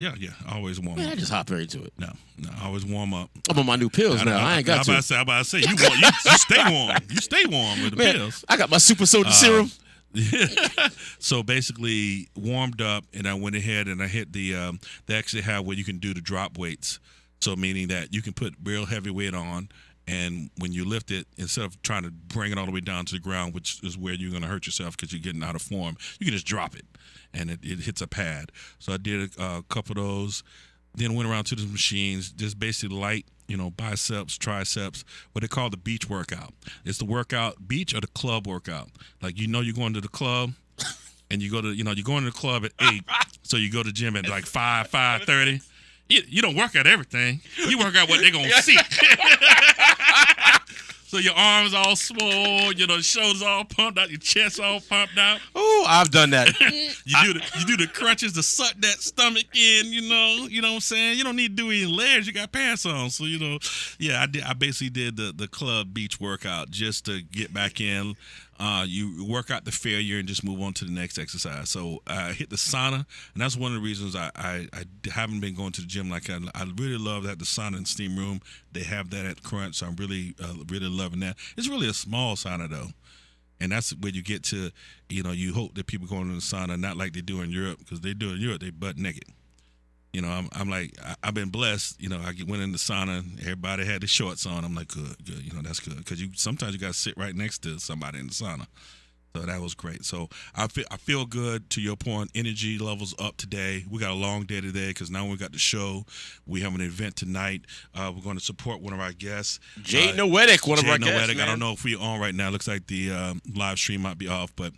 Yeah, yeah. I always warm Man, up. I just hop right into it. No, I always warm up. I'm on my new pills now. I ain't got to. I'm about to say you stay warm. You stay warm with the Man, pills. I got my super soda serum. So basically, warmed up, and I went ahead and I hit the. They actually have where you can do the drop weights. So meaning that you can put real heavy weight on, and when you lift it, instead of trying to bring it all the way down to the ground, which is where you're going to hurt yourself because you're getting out of form, you can just drop it, and it hits a pad. So I did a couple of those. Then went around to the machines, just basically light, biceps, triceps, what they call the beach workout. It's the workout, beach or the club workout. Like, you're going to the club, and you go to, you're going to the club at 8, so you go to the gym at like 5:30. You don't work out everything. You work out what they're going to see. So your arms all swole, the shoulders all pumped out, your chest all pumped out. Oh, I've done that. You do the crunches to suck that stomach in, you know what I'm saying? You don't need to do any legs, you got pants on. So, I basically did the club beach workout just to get back in. You work out the failure and just move on to the next exercise. So I hit the sauna, and that's one of the reasons I haven't been going to the gym like I really love that the sauna and steam room. They have that at Crunch, so I'm really loving that. It's really a small sauna though, and that's where you get to, you hope that people going to the sauna not like they do in Europe, because they do in Europe they butt naked. I'm like, I've been blessed. I went in the sauna, everybody had the shorts on. I'm like, good. That's good, because sometimes you got to sit right next to somebody in the sauna. So that was great. So I feel good. To your point, energy levels up today. We got a long day today because now we got the show. We have an event tonight. We're going to support one of our guests, Jay Noetic, one of our Noetic. guests. Man. I don't know if we're on right now. Looks like the live stream might be off, but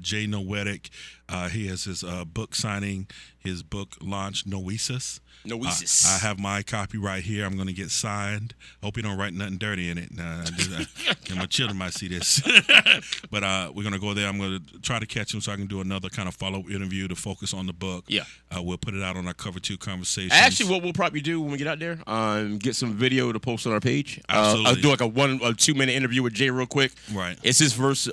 Jay Noetic, he has his book signing, his book launch, Noesis. I have my copy right here. I'm going to get signed. Hope you don't write nothing dirty in it. My children might see this. But we're going to go there. I'm going to try to catch him so I can do another kind of follow-up interview to focus on the book. Yeah. We'll put it out on our Cover 2 Conversations. Actually, what we'll probably do when we get out there, get some video to post on our page. Absolutely. I'll do like a 1 or 2 minute interview with Jay real quick. Right. It's his first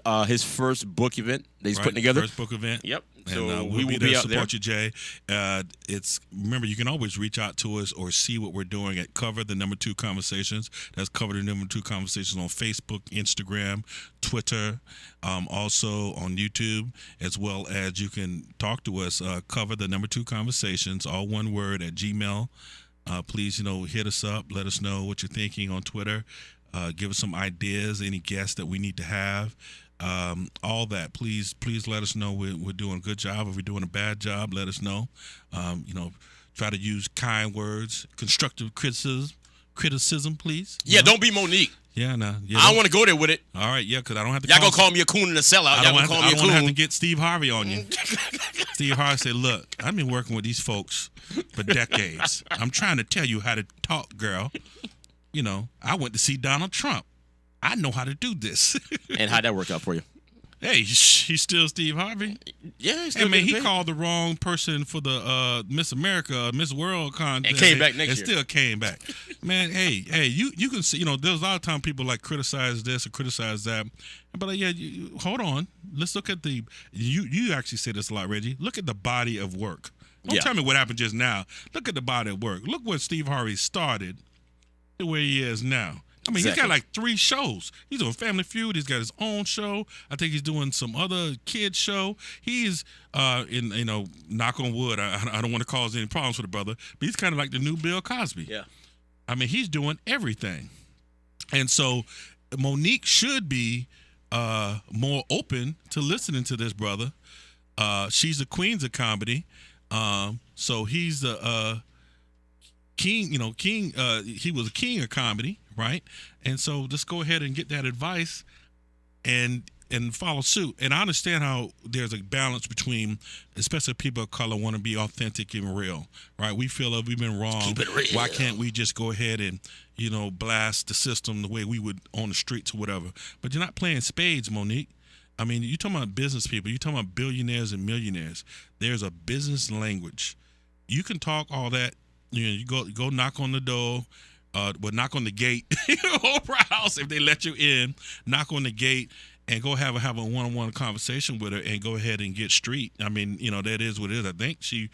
book event that he's putting together. First book event. Yep. And so we'll be there to support you, Jay. Remember, you can always reach out to us or see what we're doing at Cover the Number 2 Conversations. That's Cover the Number 2 Conversations on Facebook, Instagram, Twitter, also on YouTube, as well as you can talk to us. Cover the Number 2 Conversations, all one word, at Gmail. Please, hit us up. Let us know what you're thinking on Twitter. Give us some ideas, any guests that we need to have. All that, please let us know we're doing a good job. If we're doing a bad job, let us know. Try to use kind words, constructive criticism, please. Yeah, don't be Monique. Yeah, no. Yeah, I don't want to go there with it. All right, yeah, because I don't have to. Y'all gonna call me a coon and a sellout. I don't want to have to get Steve Harvey on you. Steve Harvey said, "Look, I've been working with these folks for decades. I'm trying to tell you how to talk, girl. I went to see Donald Trump. I know how to do this." And how'd that work out for you? Hey, he's still Steve Harvey. Yeah, he's still. He called the wrong person for the Miss America, Miss World contest. And came back next year. Still came back. Man, hey, you can see, there's a lot of time people like criticize this or criticize that. But hold on. Let's look at you actually say this a lot, Reggie. Look at the body of work. Don't tell me what happened just now. Look at the body of work. Look where Steve Harvey started to where he is now. He's got like 3 shows. He's doing Family Feud. He's got his own show. I think he's doing some other kid show. He's knock on wood. I don't want to cause any problems for the brother, but he's kind of like the new Bill Cosby. Yeah. He's doing everything. And so Monique should be more open to listening to this brother. She's the queen of comedy. So he's the king, he was a king of comedy. Right, and so just go ahead and get that advice, and follow suit. And I understand how there's a balance between, especially people of color, want to be authentic and real. Right, we feel like we've been wrong. Keep it real. Why can't we just go ahead and blast the system the way we would on the streets or whatever? But you're not playing spades, Monique. You're talking about business people. You're talking about billionaires and millionaires. There's a business language. You can talk all that. You go knock on the door. Knock on the gate, Oprah House, if they let you in. Knock on the gate and go have a one-on-one conversation with her and go ahead and get street. That is what it is. I think she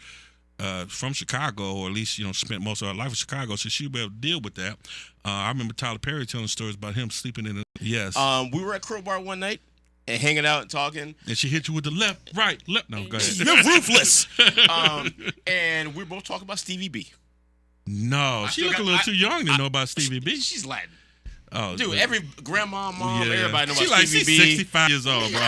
from Chicago, or at least spent most of her life in Chicago, so she'll be able to deal with that. I remember Tyler Perry telling stories about him sleeping in. Yes. We were at Crowbar one night and hanging out and talking. And she hit you with the left, right, left. No, go ahead. You're ruthless. And we were both talking about Stevie B. No, she look a little too young to know about Stevie B. She's Latin. Oh, dude, every grandma, mom, everybody know about Stevie B. She's 65 years old, bro.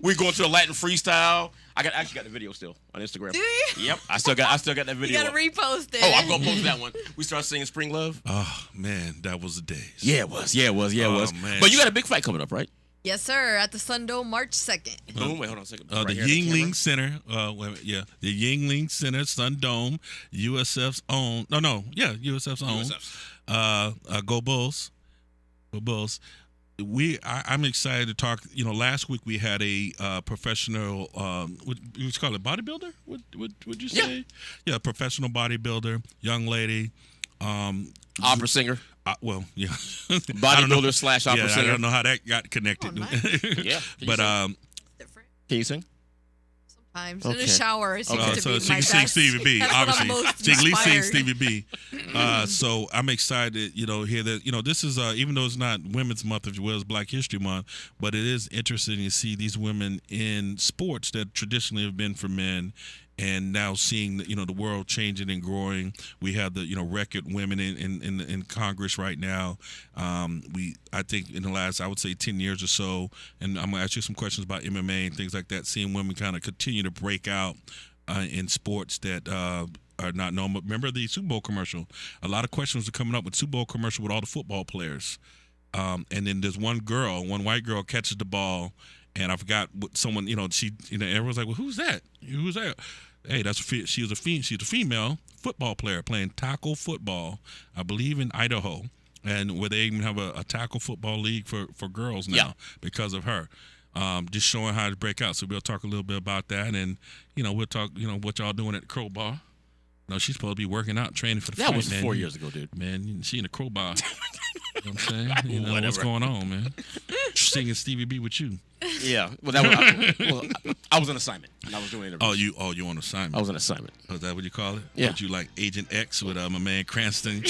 We're going to a Latin freestyle. I actually got the video still on Instagram. Do you? Yep, I still got that video. You gotta repost it. Oh, I'm gonna post that one. We started singing Spring Love. Oh man, that was the days. Yeah, it was. It was. Man. But you got a big fight coming up, right? Yes, sir. At the Sun Dome, March 2nd. Boom. Wait, hold on a second. The Yingling Center. The Yingling Center, Sun Dome, USF's own. USF's own. Go Bulls. Go Bulls. I'm excited to talk. Last week we had a professional. What you call it, bodybuilder? Would you say? Yeah, professional bodybuilder, young lady. Opera singer. Bodybuilder / opera singer. I don't know how that got connected. Oh, nice. Yeah, but different. Can you sing? Sometimes in the shower. It seems to so be she my can sing best. Stevie B. That's Obviously, what I'm most she can at least sing inspired. Stevie B. So I'm excited, hear that. This is even though it's not Women's Month, if you will, it's Black History Month, but it is interesting to see these women in sports that traditionally have been for men. And now seeing the world changing and growing, we have the record women in Congress right now. I think in the last, I would say 10 years or so, and I'm gonna ask you some questions about MMA and things like that. Seeing women kind of continue to break out in sports that are not known. But remember the Super Bowl commercial? A lot of questions are coming up with Super Bowl commercial with all the football players, and then there's one white girl catches the ball. And I forgot what someone, everyone's like, well, who's that? Who's that? Hey, she's a female football player playing tackle football, I believe in Idaho, and where they even have a tackle football league for girls now because of her. Just showing how to break out. So we'll talk a little bit about that, and we'll talk, what y'all doing at the Crowbar. No, she's supposed to be working out, training for the fight. That was man. 4 years ago, dude. Man, she in the Crowbar. You know what I'm saying? What's going on, man? Singing Stevie B with you. Yeah. Well, I was on assignment, and I was doing interviews. You on assignment? I was on assignment. Oh, is that what you call it? Yeah. What, you like Agent X with my man Cranston?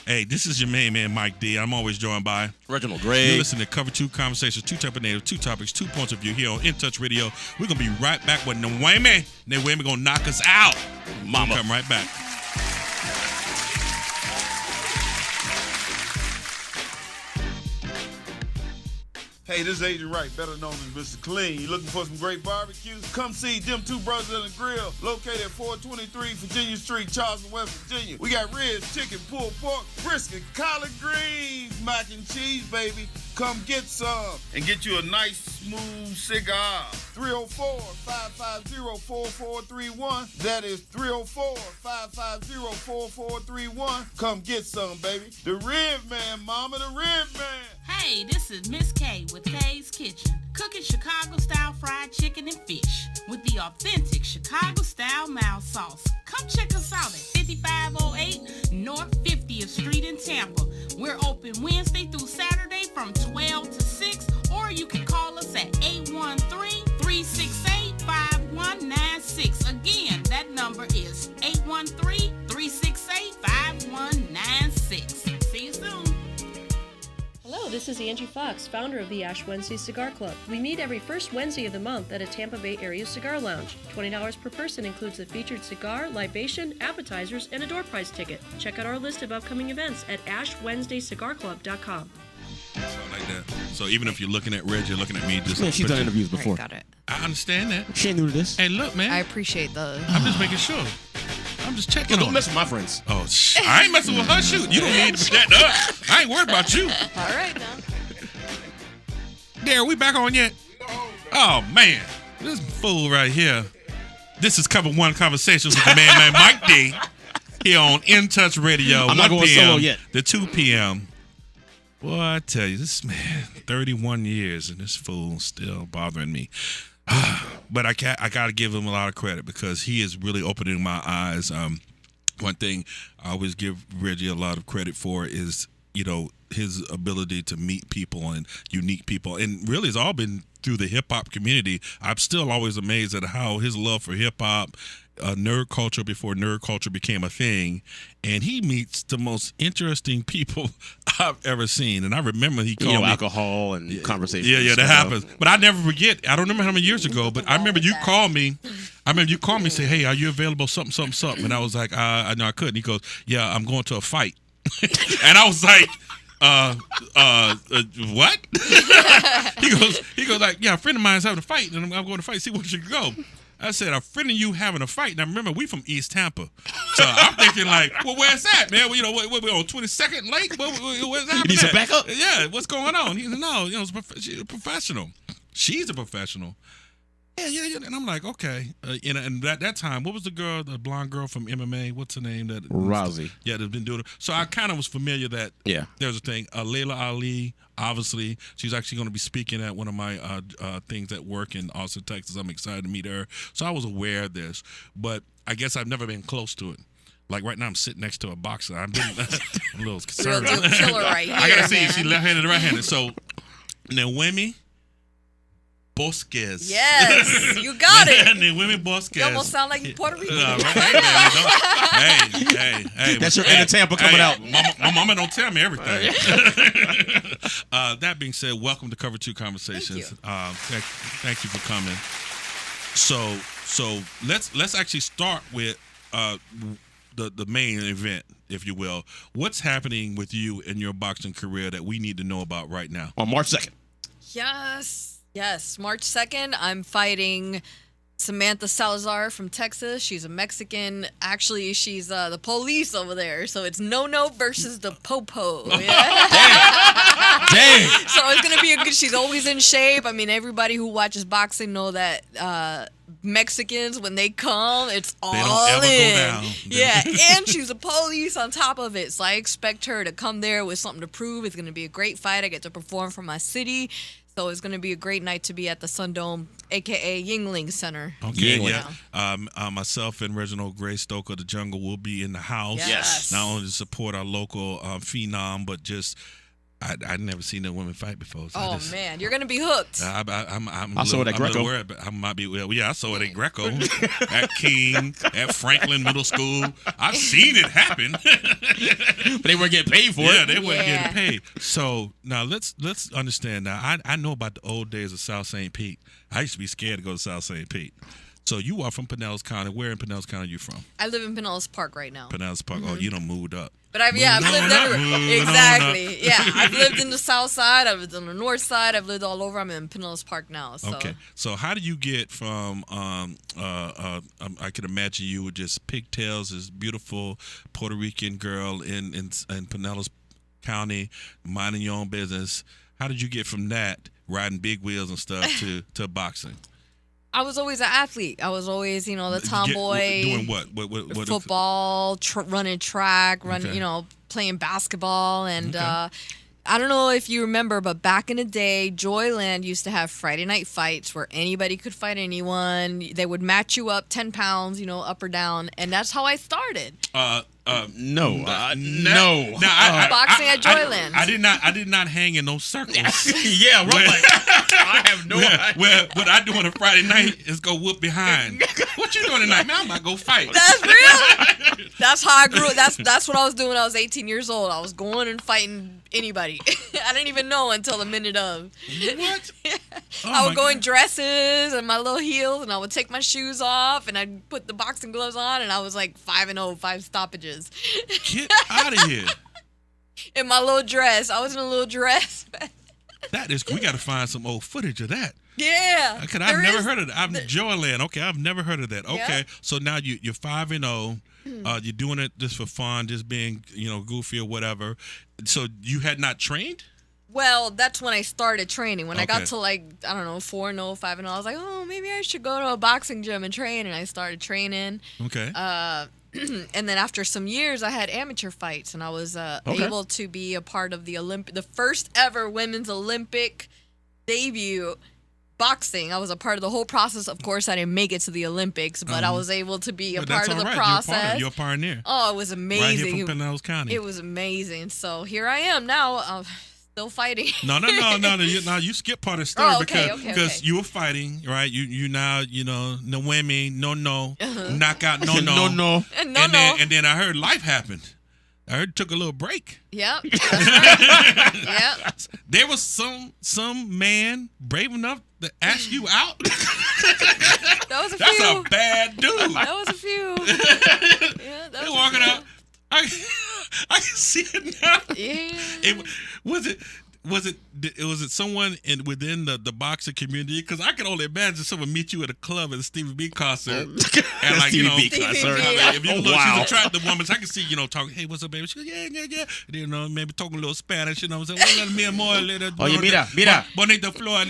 Hey, this is your main man, Mike D. I'm always joined by Reginald Gray. You listen to Cover 2 Conversations, 2 type of natives, 2 topics, 2 points of view here on In Touch Radio. We're going to be right back with Nwame. Nwame going to knock us out. Mama. We'll come right back. Hey, this is Agent Wright, better known as Mr. Clean. You looking for some great barbecue? Come see them two brothers in the grill, located at 423 Virginia Street, Charleston, West Virginia. We got ribs, chicken, pulled pork, brisket, collard greens, mac and cheese, baby. Come get some and get you a nice, smooth cigar. 304-550-4431. That is 304-550-4431. Come get some, baby. The Rib Man, mama, the Rib Man. Hey, this is Miss K with Kay's Kitchen, cooking Chicago-style fried chicken and fish with the authentic Chicago-style mild sauce. Come check us out at 5508 North 50th Street in Tampa. We're open Wednesday through Saturday from 12 to 6, or you can call us at 813-368-5196. Again, that number is 813-368-5196. See you soon. Hello, this is Angie Fox, founder of the Ash Wednesday Cigar Club. We meet every first Wednesday of the month at a Tampa Bay area cigar lounge. $20 per person includes a featured cigar, libation, appetizers, and a door prize ticket. Check out our list of upcoming events at ashwednesdaycigarclub.com. So like that. So even if you're looking at Reg, you're looking at me. Just Man, she's done interviews All before. right, got it. I understand that. She ain't new to this. Hey, look, man. I appreciate the... I'm just making sure. I'm just checking Don't on mess with my friends. Oh, I ain't messing with her. Shoot, you don't need to that up. I ain't worried about you. All right, now. There, we back on yet? Oh man, this fool right here. This is Cover 1 Conversations with the man Mike D. Here on In Touch Radio. I'm not 1 going p.m. solo yet. to 2 p.m. Boy, I tell you, this man, 31 years, and this fool still bothering me. But I got to give him a lot of credit because he is really opening my eyes. One thing I always give Reggie a lot of credit for is his ability to meet people and unique people, and really it's all been through the hip hop community. I'm still always amazed at how his love for hip hop, nerd culture before nerd culture became a thing, and he meets the most interesting people I've ever seen. And I remember he called me alcohol and conversation. Yeah, that happens. But I never forget. I don't remember how many years ago, but I remember you called me. And say, "Hey, are you available?" Something. And I was like, "I know I couldn't." He goes, "Yeah, I'm going to a fight," and I was like. What? he goes like, yeah, a friend of mine's having a fight, and I'm going to fight. See where she can go. I said, a friend of you having a fight. Now remember, we from East Tampa, so I'm thinking like, well, where's that, man? Well, what we on 22nd Lake? What's happening? You need some backup? Yeah, what's going on? He said, no, she's a professional. She's a professional. Yeah. And I'm like, okay. And at that time, what was the blonde girl from MMA? What's her name? Rousey. Yeah, that's been doing it. So I kind of was familiar that there's a thing. Layla Ali, obviously, she's actually going to be speaking at one of my things at work in Austin, Texas. I'm excited to meet her. So I was aware of this, but I guess I've never been close to it. Like right now, I'm sitting next to a boxer. I'm a little concerned. Real deal killer right here, I got to see man. if she's left-handed or right-handed. So, Naomi Bosquez. Yes, you got it. Naomi Bosquez. You almost sound like Puerto Rican. Hey. That's your inner Tampa coming out. My mama don't tell me everything. That being said, welcome to Cover 2 Conversations. Thank you for coming. So let's actually start with the main event, if you will. What's happening with you in your boxing career that we need to know about right now? On March 2nd. Yes. March 2nd, I'm fighting Samantha Salazar from Texas. She's a Mexican. Actually, she's the police over there. So it's No versus the Popo. Yeah. Dang. So it's going to be a good. She's always in shape. I mean, everybody who watches boxing know that Mexicans, when they come, it's all They don't ever in. go down. Yeah, and she's a police on top of it. So I expect her to come there with something to prove. It's going to be a great fight. I get to perform for my city. So it's going to be a great night to be at the Sundome, a.k.a. Yingling Center. Okay, yeah. Myself and Reginald Gray Stoker, the Jungle, will be in the house. Yes. Not only to support our local phenom, but just I'd never seen a woman fight before. So Man, you're going to be hooked. I saw it at Greco. I might be. Well, yeah, I saw it at Greco, at King, at Franklin Middle School. I've seen it happen. But they weren't getting paid for it. Yeah, they weren't getting paid. So now let's understand. Now I know about the old days of South St. Pete. I used to be scared to go to South St. Pete. So you are from Pinellas County. Where in Pinellas County are you from? I live in Pinellas Park right now. Pinellas Park. Oh, you done moved up. But I've lived everywhere. Exactly. Yeah, I've lived in the south side. I've lived on the north side. I've lived all over. I'm in Pinellas Park now. So. Okay. So how do you get from? I can imagine you with just pigtails, this beautiful Puerto Rican girl in Pinellas County, minding your own business. How did you get from that, riding big wheels and stuff, to boxing? I was always an athlete. I was always, the tomboy. Doing what? Football, running track, playing basketball. And I don't know if you remember, but back in the day, Joyland used to have Friday night fights where anybody could fight anyone. They would match you up 10 pounds, up or down. And that's how I started. No. Boxing at Joyland. I did not hang in those circles. Yeah, right. I have no idea. Well, what I do on a Friday night is go whoop behind. What you doing tonight, man? I'm about to go fight. That's real. That's how I grew up. That's what I was doing when I was 18 years old. I was going and fighting anybody. I didn't even know until the minute of. What? I would go in dresses and my little heels, and I would take my shoes off, and I'd put the boxing gloves on, and I was like 5-0, 5 stoppages. Get out of here. In my little dress. I was in a little dress. We got to find some old footage of that. Yeah. Because I've never heard of that. Joyland. Okay, I've never heard of that. Okay, yeah. So now you're 5-0. You're doing it just for fun, just being goofy or whatever. So you had not trained? Well, that's when I started training. When I got to 4-0, 5-0, I was like, oh, maybe I should go to a boxing gym and train. And I started training. Okay. And then after some years, I had amateur fights, and I was able to be a part of the first ever women's Olympic debut boxing. I was a part of the whole process. Of course, I didn't make it to the Olympics, but I was able to be a part of the process. You're a pioneer. Oh, it was amazing. Right here from Pinellas County. It was amazing. So here I am now, still fighting. No. You skip part of the story because okay. you were fighting, right? You now, no women, no, Uh-huh. knockout, no. no. And then I heard life happened. I heard it took a little break. Yep. That's right. Yep. There was some man brave enough to ask you out. That was a That's few. a bad dude. That was a few. Yeah, that They was walking a few. out. I can see it now. Yeah. Was it someone within the boxing community? Because I can only imagine someone meet you at a club at a Stevie B concert, and like Stevie B concert. if you look, Wow. she's attractive woman. I can see talking. Hey, what's up, baby? She goes, yeah. And, maybe talking a little Spanish. Saying, well, me more. Oye, mira. Bonita flor. And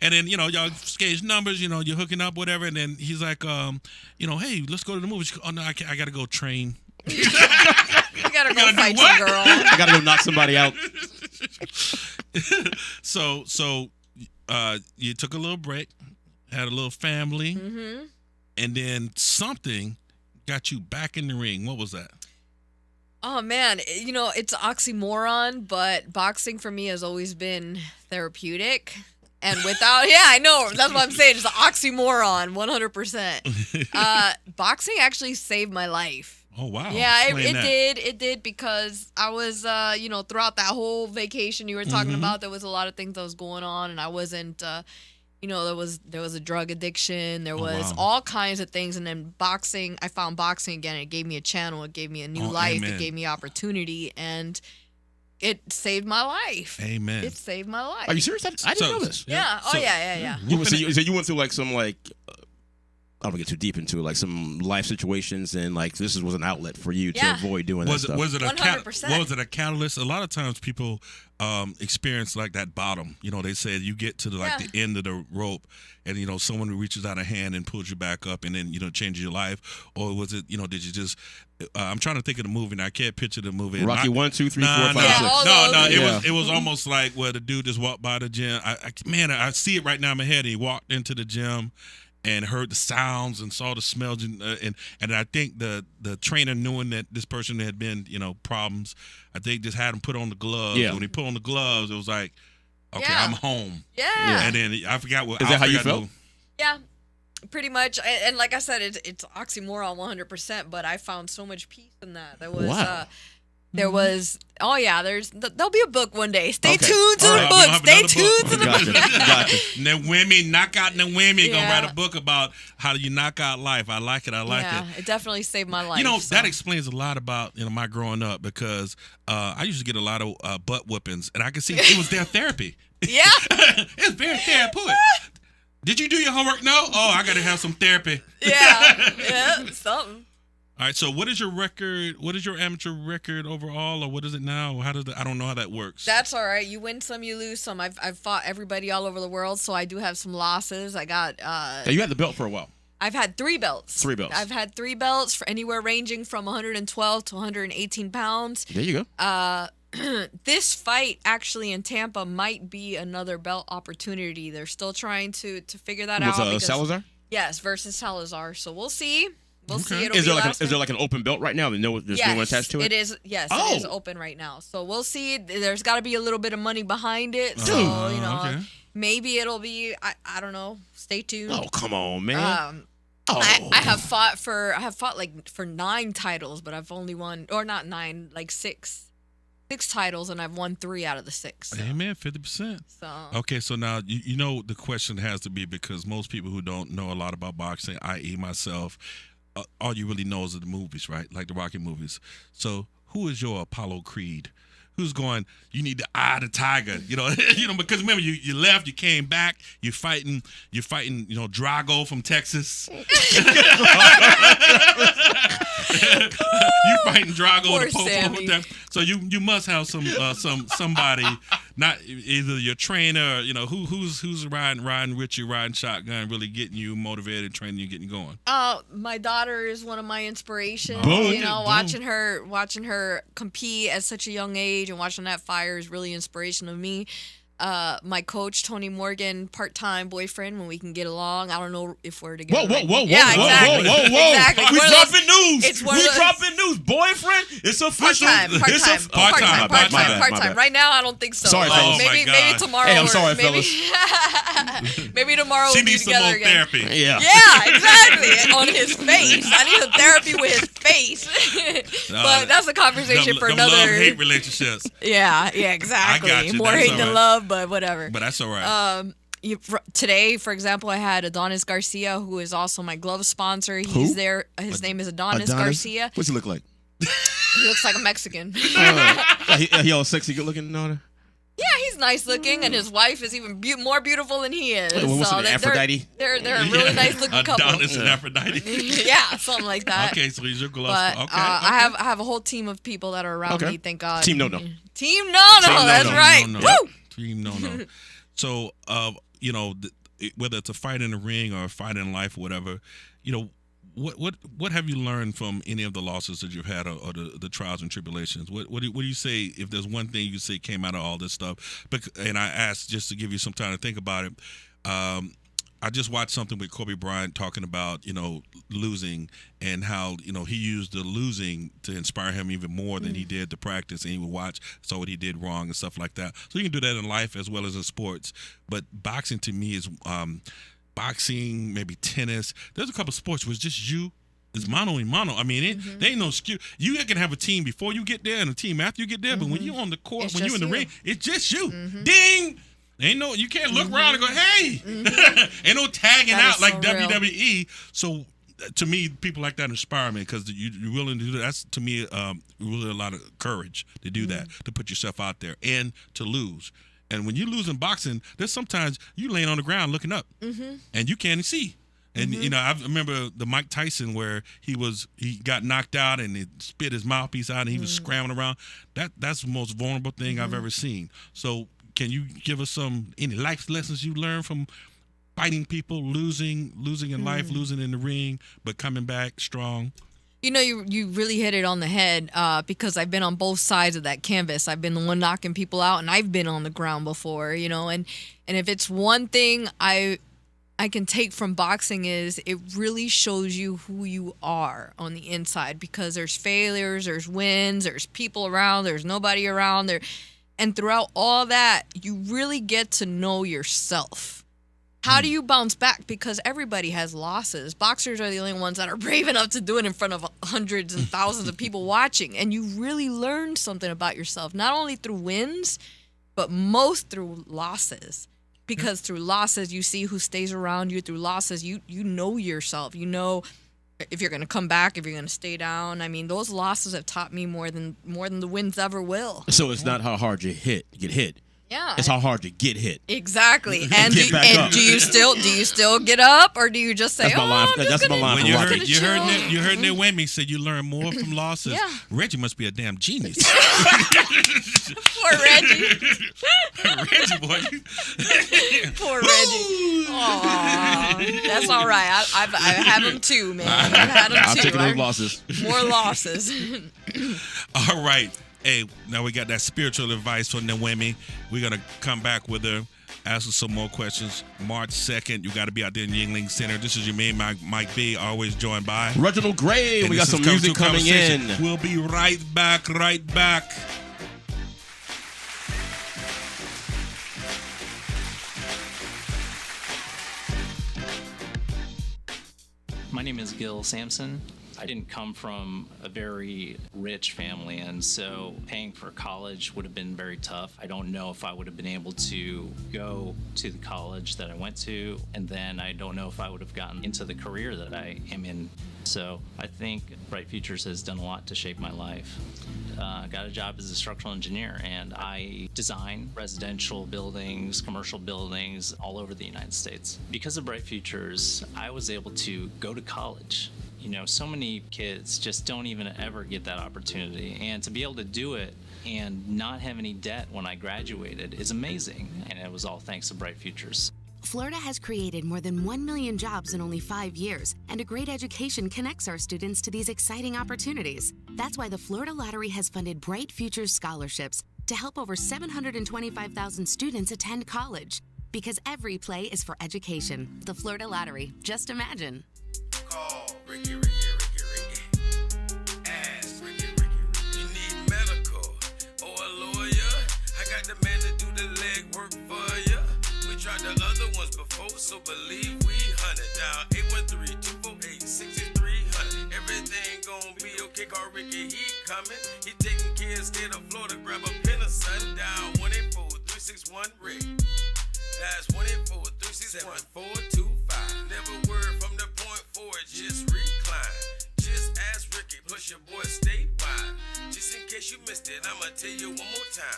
then y'all exchange numbers. You're hooking up, whatever. And then he's like, hey, let's go to the movie. She goes, oh no, I gotta go train. You gotta go do fight what? some girl. I gotta go knock somebody out. So you took a little break, had a little family, and then something got you back in the ring. What was that? Oh man, it's oxymoron, but boxing for me has always been therapeutic. And without, I know, that's what I'm saying. It's an oxymoron, 100%. Boxing actually saved my life. Oh wow! Yeah, Explain that. it did because I was, throughout that whole vacation you were talking about, there was a lot of things that was going on, and I wasn't, there was a drug addiction, there was all kinds of things, and then boxing, I found boxing again. It gave me a channel, it gave me a new life, amen. It gave me opportunity, and it saved my life. Amen. It saved my life. Are you serious? I didn't know this. Yeah. So- Yeah. You went through like some like. I don't want to get too deep into it, like some life situations, and like this was an outlet for you to avoid doing that stuff. Was it 100%. was it a catalyst? A lot of times people experience like that bottom. They said you get to the end of the rope, and someone reaches out a hand and pulls you back up, and then changes your life. Or was it did you just? I'm trying to think of the movie, and I can't picture the movie. Rocky 1, 2, 3, 4, 5, 6. No. It was almost like where the dude just walked by the gym. I see it right now in my head. He walked into the gym and heard the sounds and saw the smells, and I think the trainer, knowing that this person had been problems, I think just had him put on the gloves. Yeah. When he put on the gloves, it was like, okay, I'm home. Yeah. And then I forgot what. Is that how you felt? Yeah, pretty much. And like I said, it's oxymoron 100%. But I found so much peace in that. There'll be a book one day. Stay tuned to the book. Stay tuned to the book. Gotcha. And then women knock out the women. Gonna Yeah. write a book about how you knock out life. I like it. Yeah, it definitely saved my life. That explains a lot about my growing up, because I used to get a lot of butt whoopings, and I could see it was their therapy. Yeah. It's very therapeutic. Did you do your homework? No. Oh, I got to have some therapy. Yeah, something. All right. So, what is your record? What is your amateur record overall, or what is it now? How does I don't know how that works. That's all right. You win some, you lose some. I've fought everybody all over the world, so I do have some losses. I got. You had the belt for a while. I've had 3 belts. 3 belts. I've had 3 belts for anywhere ranging from 112 to 118 pounds. There you go. This fight actually in Tampa might be another belt opportunity. They're still trying to figure that out. Was Salazar? Yes, versus Salazar. So we'll see. We'll see. It'll Is there be like an open belt right now? There's no one attached to it. It is. Yes, it is open right now. So we'll see. There's got to be a little bit of money behind it. So okay. maybe it'll be. I don't know. Stay tuned. Oh, come on, man. I have fought like for 9 titles, but I've only won, or not 9, like 6 titles, and I've won 3 out of the 6. So. Amen. 50%. So Okay, so now the question has to be, because most people who don't know a lot about boxing, i.e. myself, all you really know is the movies, right? Like the Rocky movies. So who is your Apollo Creed? Who's going, you need to eye the tiger, because remember you left, you came back, you're fighting, Drago from Texas. You're fighting Drago Poor the Popo Sammy. from Texas. So you must have somebody, not either your trainer, who's riding with you, riding shotgun, really getting you motivated, training you, getting you going. My daughter is one of my inspirations. Boom. Watching her compete at such a young age and watching that fire is really inspirational to me. my coach Tony Morgan, part-time boyfriend, when we can get along. I don't know if we're together. Whoa, Yeah, exactly. Exactly. We One of those- dropping news. It's one We of those- dropping news. Boyfriend, it's official. Part-time. My bad. Part-time. Right now, I don't think so. Sorry, But fellas. maybe Oh, my God. tomorrow. Hey, I'm or sorry, maybe, maybe tomorrow She we'll be needs some together more again. therapy. Yeah. Yeah, exactly. On his face. I need a therapy with his face. But that's a conversation for another. Love-hate relationships. Yeah, exactly. I got you. More That's hate all than right. love, but whatever. But that's all right. Today, for example, I had Adonis Garcia, who is also my glove sponsor. He's Who? there. His name is Adonis Garcia. What's he look like? He looks like a Mexican. He all sexy, good looking. No. Yeah, he's nice looking, and his wife is even more beautiful than he is. What's So it, Aphrodite? They're a really nice looking couple. Adonis and Aphrodite. Yeah, something like that. Okay, so he's your glove. But Okay. I have a whole team of people that are around Okay. me. Thank God. Team No-No. Team No-No. That's right. No. Woo! Team No. So, whether it's a fight in the ring or a fight in life or whatever, what have you learned from any of the losses that you've had or the trials and tribulations? What do you say, if there's one thing you say came out of all this stuff? And I asked just to give you some time to think about it. I just watched something with Kobe Bryant talking about, losing and how, he used the losing to inspire him even more than he did to practice. And he would watch, saw what he did wrong and stuff like that. So you can do that in life as well as in sports. But boxing to me is boxing, maybe tennis. There's a couple of sports where it's just you. It's mano a mano. I mean, there ain't no excuse. You can have a team before you get there and a team after you get there. But when you're on the court, It's when you're in just the you. ring, it's just you. Ding! Ain't no, you can't look around and go, hey! Ain't no tagging That out is like so real. WWE. So to me, people like that inspire me because you're willing to do that. That's, to me, really a lot of courage to do that, to put yourself out there and to lose. And when you lose in boxing, there's sometimes you laying on the ground looking up and you can't see. And I remember the Mike Tyson where he got knocked out and he spit his mouthpiece out and he was scrambling around. That's the most vulnerable thing I've ever seen. So can you give us any life lessons you learned from fighting people, losing in life, losing in the ring, but coming back strong? You really hit it on the head because I've been on both sides of that canvas. I've been the one knocking people out, and I've been on the ground before, and if it's one thing I can take from boxing is it really shows you who you are on the inside because there's failures, there's wins, there's people around, there's nobody around there. And throughout all that, you really get to know yourself. How do you bounce back? Because everybody has losses. Boxers are the only ones that are brave enough to do it in front of hundreds and thousands of people watching. And you really learn something about yourself, not only through wins, but most through losses. Because through losses, you see who stays around you. Through losses, you know yourself. You know if you're going to come back, if you're going to stay down. I mean, those losses have taught me more than the wins ever will. So it's not how hard you get hit. Yeah. It's how hard you get hit. Exactly. And Get back up. do you still get up, or do you just say, That's my line. I'm just That's my gonna, line When from you Rocky. heard you heard that Whammy said you learn more from losses. Yeah. Reggie must be a damn genius. Poor Reggie. Reggie boy. Poor Reggie. Aw, that's all right. I have him too, man. I've had him I'll too. take those losses. More losses. All right. Hey, now we got that spiritual advice from the Whammy. We're going to come back with her, ask her some more questions. March 2nd, you got to be out there in Yingling Center. This is your man, Mike B, always joined by Reginald Gray. And We got this some is music Come to coming in. Conversation. We'll be right back. My name is Gil Sampson. I didn't come from a very rich family, and so paying for college would have been very tough. I don't know if I would have been able to go to the college that I went to, and then I don't know if I would have gotten into the career that I am in. So I think Bright Futures has done a lot to shape my life. Got a job as a structural engineer, and I design residential buildings, commercial buildings all over the United States. Because of Bright Futures, I was able to go to college. So many kids just don't even ever get that opportunity. And to be able to do it and not have any debt when I graduated is amazing. And it was all thanks to Bright Futures. Florida has created more than 1 million jobs in only 5 years, and a great education connects our students to these exciting opportunities. That's why the Florida Lottery has funded Bright Futures scholarships, to help over 725,000 students attend college. Because every play is for education. The Florida Lottery. Just imagine. Call Ricky. Ask Ricky. You need medical or a lawyer? I got the man to do the legwork for ya. We tried the other ones before, so believe we hunted down 813-248-6300. Everything gon' be okay. Call Ricky, he coming. He taking care of state of Florida. Grab a pen or sun down 184-361 Rick. That's 184-361-425. Never word from the point forward, just recline. Just ask Ricky, push your boy statewide. Just in case you missed it, I'ma tell you one more time.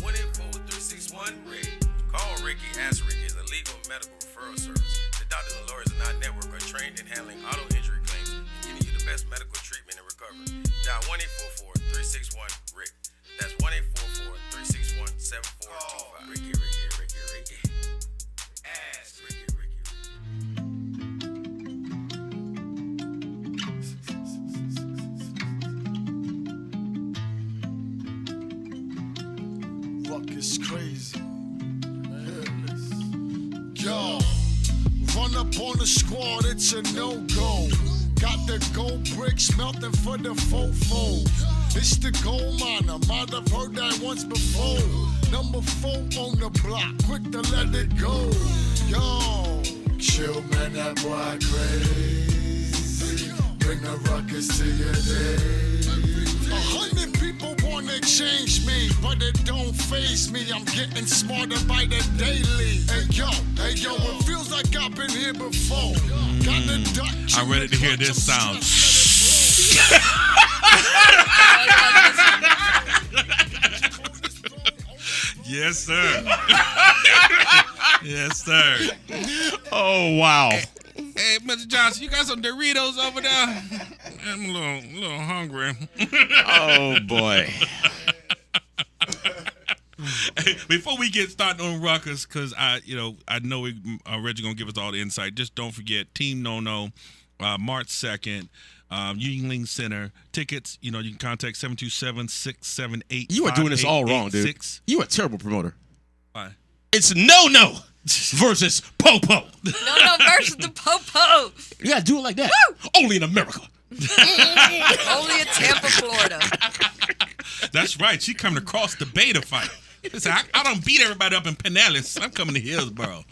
184-361 Rick. Call Ricky, ask Ricky is a legal medical referral service. The doctors and lawyers in our network are trained in handling auto injury claims and getting you the best medical treatment and recovery. Dial 1-844-361 Rick. That's 1-844-361-7425. Ricky. Ask Ricky. Ruckus crazy. Yo, run up on the squad, it's a no-go. Got the gold bricks melting for the fofo. It's the gold miner, might have heard that once before. Number 4 on the block, quick to let it go. Yo, chill man, that boy crazy. Bring the ruckus to your day. 100 people wanna change me, but it don't faze me. I'm getting smarter by the daily. Hey yo, it feels like I've been here before. Got the Dutch. I'm ready to hear this sound. Yes, sir. Yes, sir. Oh, wow. Hey, Mr. Johnson, you got some Doritos over there? I'm a little hungry. Oh, boy. Hey, before we get started on Ruckus, because I know Reggie gonna give us all the insight. Just don't forget Team No, March 2nd. Yuengling Center. Tickets, you can contact 727-678. You are doing this all wrong, dude. You a terrible promoter. Why? It's No versus Popo. No versus the Popo. You gotta do it like that. Woo! Only in America. Only in Tampa, Florida. That's right. She coming across the Bay to fight. Listen, I don't beat everybody up in Pinellas. I'm coming to Hillsboro.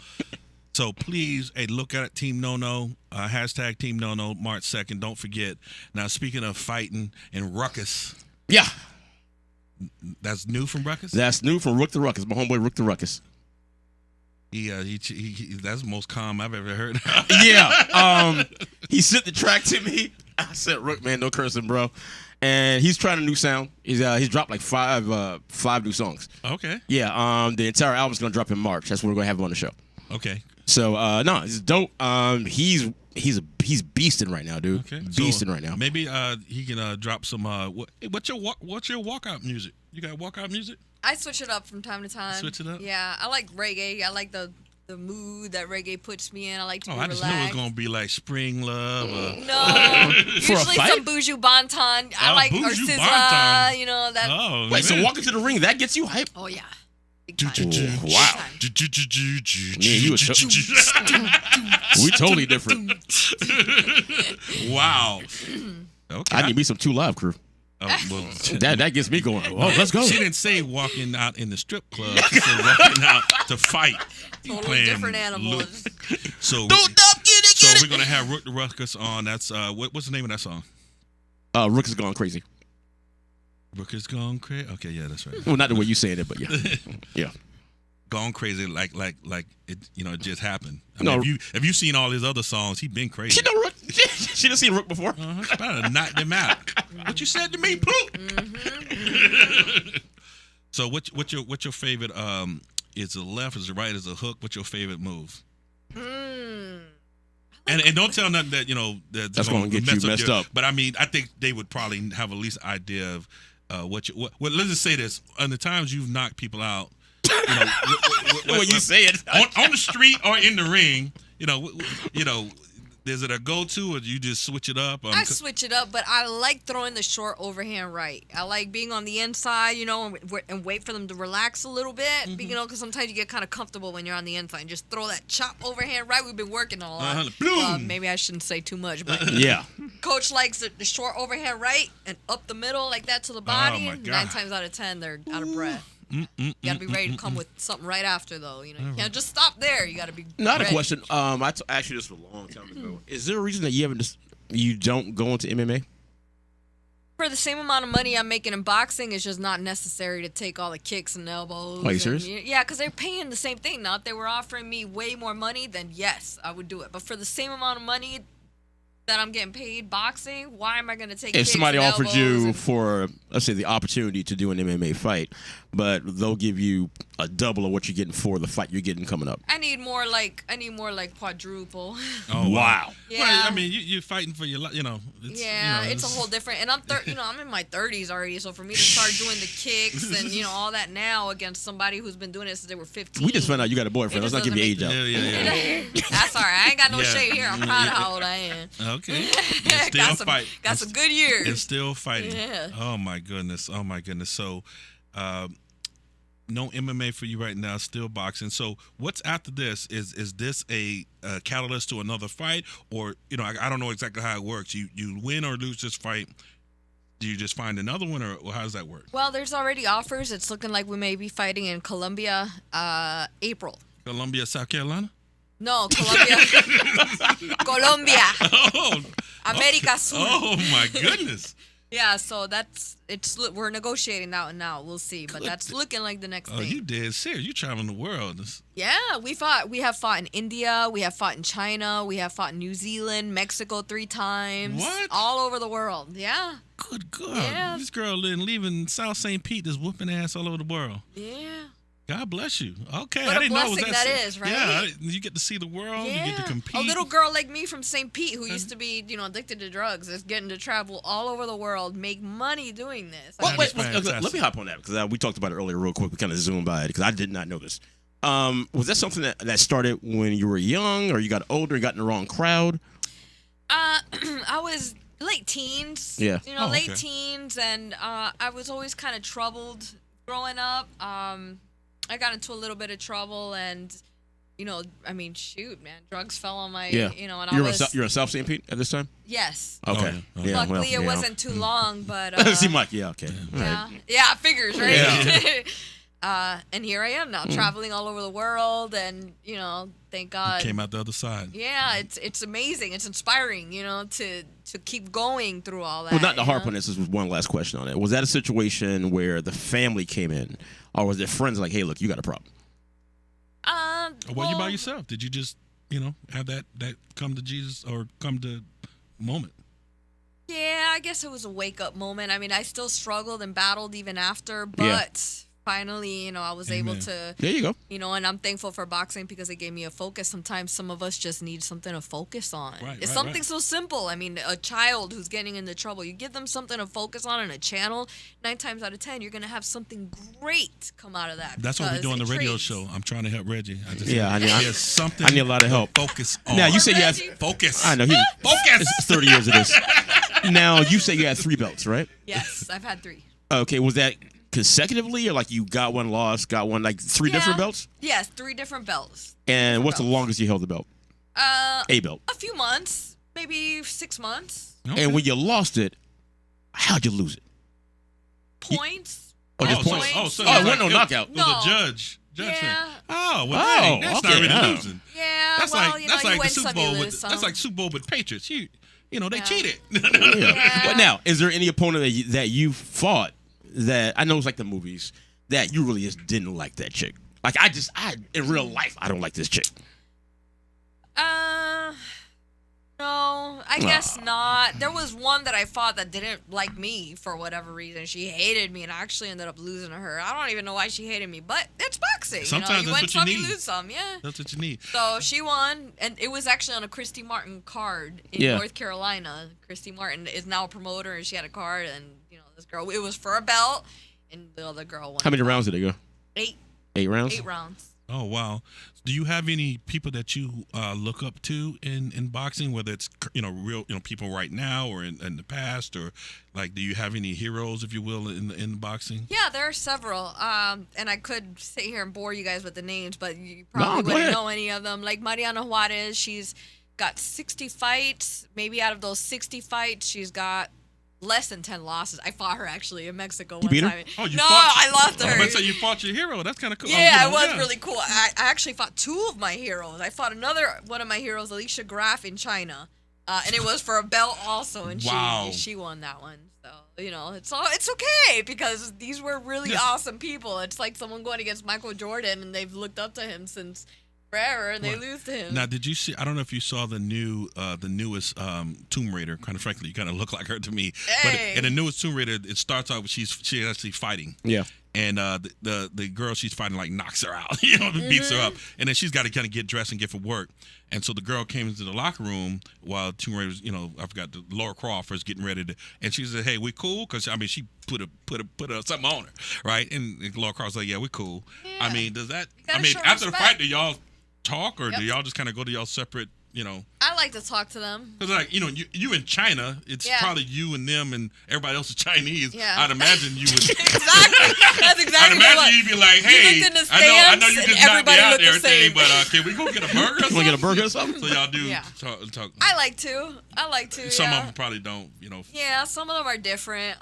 So please, hey, look at it, Team No, hashtag Team No, March 2nd. Don't forget. Now, speaking of fighting and Ruckus. Yeah. That's new from Ruckus? That's new from Rook the Ruckus, my homeboy Rook the Ruckus. He that's the most calm I've ever heard. Yeah. He sent the track to me. I said, Rook, man, no cursing, bro. And he's trying a new sound. He's dropped like five new songs. Okay. Yeah. The entire album's gonna drop in March. That's when we're gonna have him on the show. Okay. So no, it's dope. He's beasting right now, dude. Okay. Beasting right now. Maybe he can drop some. What's your walkout music? You got walkout music? I switch it up from time to time. Switch it up? Yeah, I like reggae. I like the mood that reggae puts me in. I like to be I relaxed. just knew it was gonna be like Spring Love. No, usually some Buju Banton. I like or Buju Sizzla. Banton. That. Oh, wait, so walking to the ring, that gets you hype? Oh yeah. Big time. Wow. Me and you we totally different. Wow. Okay. I need me some 2 Live crew. Well, that gets me going. Oh, let's go. She didn't say walking out in the strip club. She said walking out to fight. Totally different animals. So we're gonna have Rook the Ruckus on. That's what's the name of that song? Rook is Gone Crazy. Rook is Gone Crazy. Okay, yeah, that's right. Well, not the way you saying it, but yeah, yeah. Gone crazy, like it, it just happened. I No. mean, if you seen all his other songs, he been crazy. She know Rook. She done seen Rook before. She better knock them out. What you said to me, poop. Mm-hmm. So what's your favorite? Is the left? Is the right? Is the hook? What's your favorite move? And don't tell nothing that that's going to get you messed up. But I mean, I think they would probably have at least idea of what. Let's just say this: on the times you've knocked people out, when you say it on the street or in the ring, Is it a go-to, or do you just switch it up? I switch it up, but I like throwing the short overhand right. I like being on the inside, and wait for them to relax a little bit, because sometimes you get kind of comfortable when you're on the inside. Just throw that chop overhand right. We've been working a lot. Maybe I shouldn't say too much, but Yeah. Coach likes the short overhand right and up the middle like that to the body. my God. 9 times out of 10, they're out of breath. You gotta be ready to come with something right after, though. You can't just stop there. You gotta be. Not ready. a question. I asked you this a long time ago. Is there a reason that you don't go into MMA? For the same amount of money I'm making in boxing, it's just not necessary to take all the kicks and elbows. Are you serious? Yeah, because they're paying the same thing. Now, if they were offering me way more money, then yes, I would do it. But for the same amount of money that I'm getting paid boxing, why am I going to take If kicks somebody and offered elbows you and- for, let's say, the opportunity to do an MMA fight, but they'll give you a double of what you're getting for the fight you're getting coming up. I need more like quadruple. Oh wow! Yeah. Well, I mean, you're fighting for your life. It's, It's a whole different. And I'm in my 30s already. So for me to start doing the kicks and all that now against somebody who's been doing it since they were 15. We just found out you got a boyfriend. Let's It not give your age doesn't out. Yeah. That's all right. I ain't got no Yeah. shade here. I'm proud of how old I am. Okay. You're still fighting. Got some good years. And still fighting. Yeah. Oh my goodness. So, no MMA for you right now. Still boxing. So, what's after this? Is this a catalyst to another fight, or I don't know exactly how it works. You win or lose this fight. Do you just find another one, or how does that work? Well, there's already offers. It's looking like we may be fighting in Colombia, April. Columbia, South Carolina. No, Colombia. Colombia. Oh. America Sur. Oh my goodness. Yeah, so we're negotiating that one now. We'll see, but that's looking like the next Oh, thing. you dead serious? You traveling the world? Yeah, we have fought in India, we have fought in China, we have fought in New Zealand, Mexico 3 times. What? All over the world. Yeah. Good God. Yeah. This girl leaving South St. Pete is whooping ass all over the world. Yeah. God bless you. Okay, What I a didn't know it was blessing that is, right? Yeah, you get to see the world. Yeah. You get to compete. A little girl like me from St. Pete who used to be, addicted to drugs is getting to travel all over the world, make money doing this. Well, wait, fantastic. let me hop on that because we talked about it earlier real quick. We kind of zoomed by it because I did not know this. Was that something that started when you were young or you got older and got in the wrong crowd? I was late teens. Yeah. Late okay. teens, and I was always kind of troubled growing up. I got into a little bit of trouble, and shoot, man, drugs fell on my, and You're in South St. Pete at this time? yes. Okay. Oh, yeah. Luckily, it wasn't too long, but See, Mike. Yeah. Okay. All right. yeah, figures, right? Yeah. And here I am now, traveling all over the world, and thank God. Came out the other side. Yeah, it's amazing. It's inspiring, to keep going through all that. Well, not to harp you on know? this. This was one last question on it. Was that a situation where the family came in, or was it friends like, "Hey, look, you got a problem"? Or were you by yourself? Did you just, have that come to Jesus or come to moment? Yeah, I guess it was a wake up moment. I mean, I still struggled and battled even after, but finally, I was able to. There you go. And I'm thankful for boxing because it gave me a focus. Sometimes some of us just need something to focus on. It's something so simple. I mean, a child who's getting into trouble, you give them something to focus on in a channel, 9 times out of 10, you're going to have something great come out of that. That's what we do on the because it radio trains. show. I'm trying to help Reggie. I something. I need a lot of help. Focus on. Now you say you had focus. I know Focus. It's 30 years of this. Now you say you had 3 belts, right? Yes, I've had 3. Okay, was that consecutively or like you got one, lost, got one, like 3 different belts? Yes, 3 different belts. And what's the longest you held the belt? A belt. A few months, maybe 6 months. Okay. And when you lost it, how'd you lose it? Points. Just points. points. So Oh, it was wasn't no like- knockout. It was No. a judge. Yeah. Thing. Oh, well, Oh, dang, that's okay, not really yeah. losing. Yeah, That's well, like you that's like the win Super some, you Bowl lose with some. that's like Super Bowl with Patriots. They Yeah. cheated. Yeah. But now, is there any opponent that you fought that I know it's like the movies that you really just didn't like that chick? Like I in real life, I don't like this chick. No, I guess not. There was one that I fought that didn't like me for whatever reason. She hated me, and I actually ended up losing to her. I don't even know why she hated me, but it's boxing. Sometimes you that's win what you some, need. you lose some. Yeah. That's what you need. So she won, and it was actually on a Christy Martin card in North Carolina. Christy Martin is now a promoter, and she had a card, and this girl, it was for a belt, and the other girl won. How many rounds did it go? 8. 8 rounds? 8 rounds. Oh wow. Do you have any people that you look up to in boxing, whether it's real people right now or in the past, or like do you have any heroes, if you will, in boxing? Yeah, there are several. And I could sit here and bore you guys with the names, but you probably wouldn't know any of them. Like Mariana Juarez, she's got 60 fights. Maybe out of those 60 fights, she's got less than 10 losses. I fought her actually in Mexico one beat her? time. Oh, I lost her. I you fought your hero. That's kind of cool. Yeah, it was really cool. I actually fought two of my heroes. I fought another one of my heroes, Alicia Graf, in China, and it was for a belt also, and she won that one. So it's okay because these were really awesome people. It's like someone going against Michael Jordan, and they've looked up to him since forever, and they lose to him. Now, did you see? I don't know if you saw the newest Tomb Raider. Kind of frankly, you kind of look like her to me. Hey. But in the newest Tomb Raider, it starts out with she's actually fighting. Yeah. And the girl she's fighting like knocks her out, beats her up, and then she's got to kind of get dressed and get for work. And so the girl came into the locker room while Tomb Raider was, I forgot, Laura Croft was getting ready to, and she said, "Hey, we cool?" Because she put something on her, right? And Laura Croft was like, "Yeah, we cool." Yeah. I mean, does that? Show After the respect. fight, do y'all talk, or do y'all just kind of go to y'all separate? I like to talk to them. Because like you in China, it's probably you and them and everybody else is Chinese. Yeah. I'd imagine you would. Exactly. That's exactly. I'd imagine you'd be like, "Hey, looked in the I know you stands, just knocked me everybody out looked there, the same. but can we go get a burger? Want to get a burger or something? So y'all do Yeah. talk. I like to. Some yeah. of them probably don't. Yeah, some of them are different.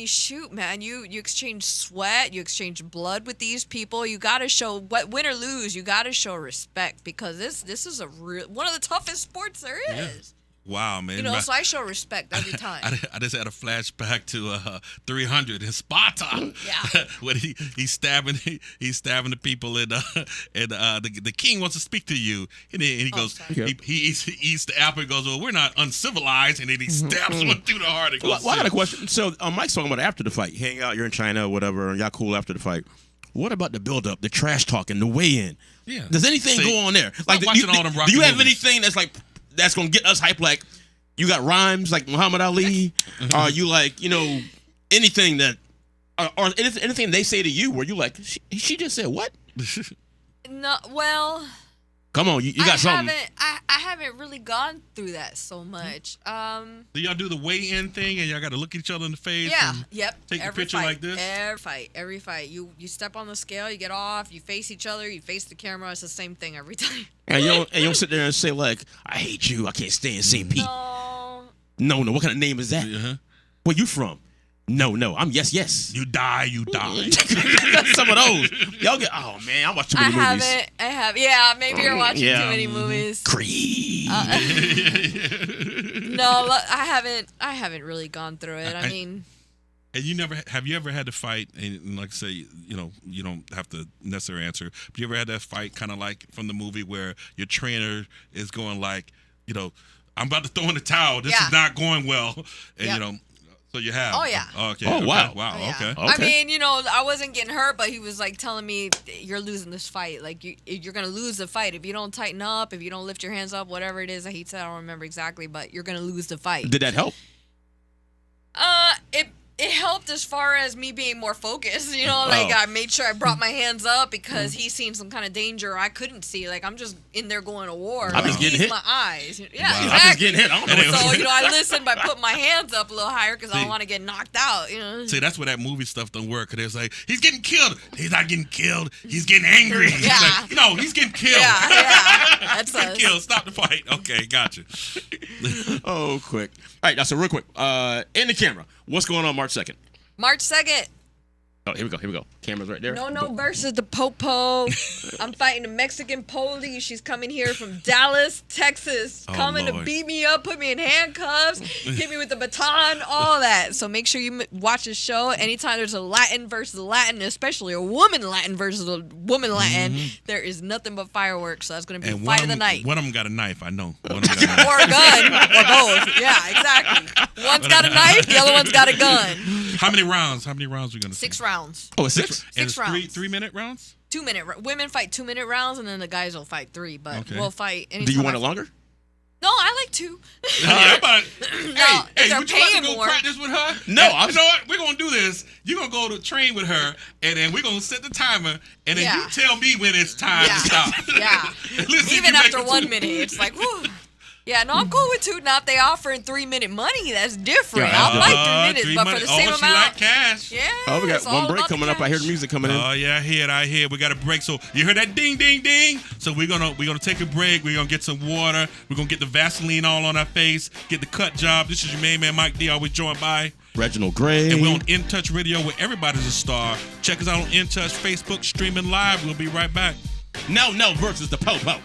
Shoot, man, you exchange sweat, you exchange blood with these people. You got to show, win or lose, you got to show respect because this is one of the toughest sports there is. Wow, man. So I show respect every time. I just had a flashback to 300 in Sparta. Yeah. When he's stabbing the people and the king wants to speak to you and he goes sorry. he eats the apple and goes, "Well, we're not uncivilized," and then he stabs someone through the heart and goes. Well, I got a question. So Mike's talking about after the fight. You hang out, you're in China or whatever, and y'all cool after the fight. What about the build up, the trash talking, the weigh in? Yeah. Does anything go on there? Like watching all them do Rocky you have movies. anything that's gonna get us hype? Like you got rhymes like Muhammad Ali? Are you like anything that or anything they say to you where you like she just said what? No, well, Come on, you got something. I haven't really gone through that so much. Do y'all do the weigh-in thing and y'all got to look at each other in the face? Yeah. and Yep. Take a every picture fight, like this? Every fight. You step on the scale, you get off, you face each other, you face the camera. It's the same thing every time. And you don't sit there and say like, "I hate you. I can't stand St. Pete." No. What kind of name is that? Uh-huh. Where you from? No. I'm yes. You die. Some of those. Y'all get. Oh man, I watch too many movies. I have. Yeah, maybe you're watching too many movies. Creed. No, I haven't really gone through it. I mean. And have you ever had to fight, and like I say, you don't have to necessarily answer, but you ever had that fight kind of like from the movie where your trainer is going like, I'm about to throw in the towel. This is not going well. And, so you have. Oh, yeah. Okay. Oh, wow. Wow. Oh, yeah. Okay. I mean, I wasn't getting hurt, but he was like telling me, "You're losing this fight. Like you're gonna lose the fight if you don't tighten up, if you don't lift your hands up, whatever it is that he said. I don't remember exactly, but you're gonna lose the fight." Did that help? It helped as far as me being more focused, I made sure I brought my hands up because he seen some kind of danger I couldn't see. Like, I'm just in there going to war. I'm just getting hit. My eyes. Yeah, Wow. exactly. I'm just getting hit. I don't know. So, I listened by putting my hands up a little higher because I don't want to get knocked out, See, that's where that movie stuff don't work. Because it's like, he's getting killed. He's not getting killed. He's getting angry. Yeah. It's like, no, he's getting killed. Yeah. That's He's getting killed. Stop the fight. Okay, gotcha. Oh, quick. All right, now, so real quick. In the camera. What's going on March 2nd? March 2nd. Oh, here we go. Camera's right there. No versus the Popo. I'm fighting the Mexican police. She's coming here from Dallas, Texas. Coming to Lord. beat me up, put me in handcuffs, hit me with the baton, all that. So make sure you watch the show. Anytime there's a Latin versus a Latin, especially a woman Latin versus a woman Latin, there is nothing but fireworks. So that's going to be the fight of the night. One of them got a knife. I know. One of them got a knife. Or a gun. Or both. Yeah, exactly. One's got a knife, the other one's got a gun. How many rounds? How many rounds are we going to see? 6 rounds. Oh, it's 6? And it's Six rounds. 3-minute rounds? 2 minute. Women fight 2 minute rounds, and then the guys will fight 3. But Okay. we'll fight. Do you want it longer? No, I like 2. Yeah, but, No, hey, Hey, they're would you like to paying go more. practice with her? No, Hey, you know what? We're gonna do this. You're gonna go to train with her, and then we're gonna set the timer, and then you tell me when it's time to stop. Yeah. Let's see if Even you make after it 1 through. minute, it's like, whew. Yeah, no, I'm cool with 2. Now, if they offering 3-minute money, that's different. Yeah, I'll buy 3 minutes, but for the same she amount. like cash. Yeah. Oh, we got it's all one break about the coming up. I hear the cash. music coming in. Oh yeah, I hear. We got a break. So you heard that ding, ding, ding. So we're gonna take a break. We're gonna get some water. We're gonna get the Vaseline all on our face. Get the cut job. This is your main man Mike D. Always joined by Reginald Gray. And we're on In Touch Radio where everybody's a star. Check us out on In Touch Facebook streaming live. We'll be right back. No versus the Popo.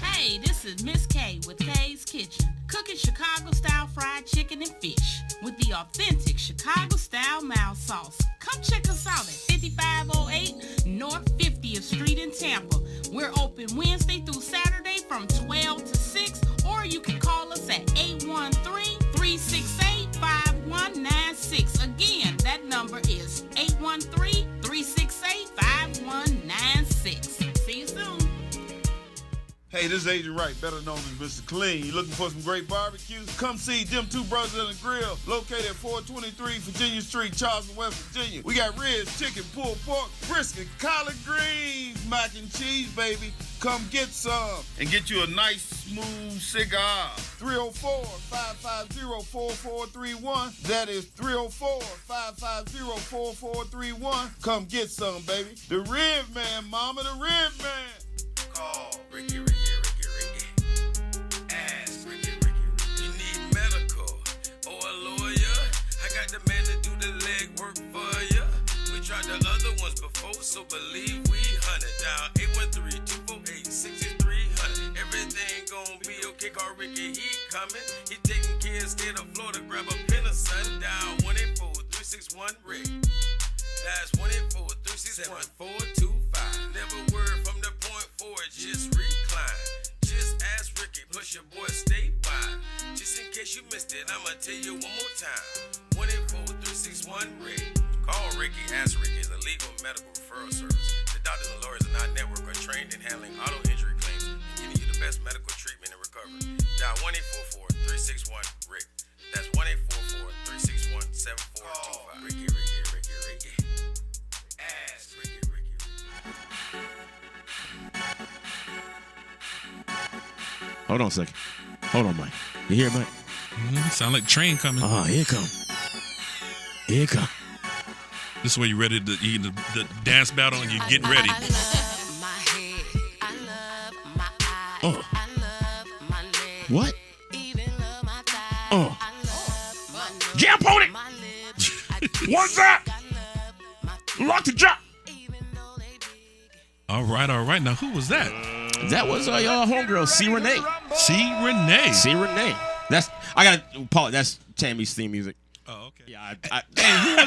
Hey, this is Miss K with Kay's Kitchen, cooking Chicago-style fried chicken and fish with the authentic Chicago-style mouth sauce. Come check us out at 5508 North 50th Street in Tampa. We're open Wednesday through Saturday from 12 to 6, or you can call us at 813-368-5196. Again, that number is 813-368-5196. See you soon. Hey, this is Agent Wright, better known as Mr. Clean. You looking for some great barbecue? Come see them two brothers in the grill, located at 423 Virginia Street, Charleston, West Virginia. We got ribs, chicken, pulled pork, brisket, collard greens, mac and cheese, baby. Come get some and get you a nice, smooth cigar. 304-550-4431. That is 304-550-4431. Come get some, baby. The Rib Man, mama, the Rib Man. Call Ricky. Ask Ricky. You need medical or a lawyer? I got the man to do the legwork for you. We tried the other ones before, so believe we hunted down 813-248-6300. Everything gon' be okay. Call Ricky, he coming. He taking care of state of Florida. Grab a pen or sundown 184-361-RICK. That's 184-361-425. Never word from the point forward, just recline. Just ask Ricky, plus your boy statewide. Just in case you missed it, I'ma tell you one more time. 184-361-RICK. Call Ricky, ask Ricky is a legal medical referral service. The doctors and lawyers in our network are trained in handling auto injury claims and giving you the best medical treatment and recovery. Dial 1-844-361-RICK. That's 1-844-361-7425. Ricky. Ask Ricky. Hold on a second. Hold on, Mike. You hear, Mike? Sound like train coming. Oh, here it come. Here it come. This is where you ready to the dance battle and you're getting ready. I love my head. I love my eyes. Oh. I love my legs. What? Even love my thighs. Oh. I love my nose, Jump on it. my lips. What's that? I love my Lock the drop. even though they big. All right. Now, who was that? That was your homegirl, C. Renee. C. Renee. C. Renee. That's Tammy's theme music. Oh, okay. Yeah, Hey,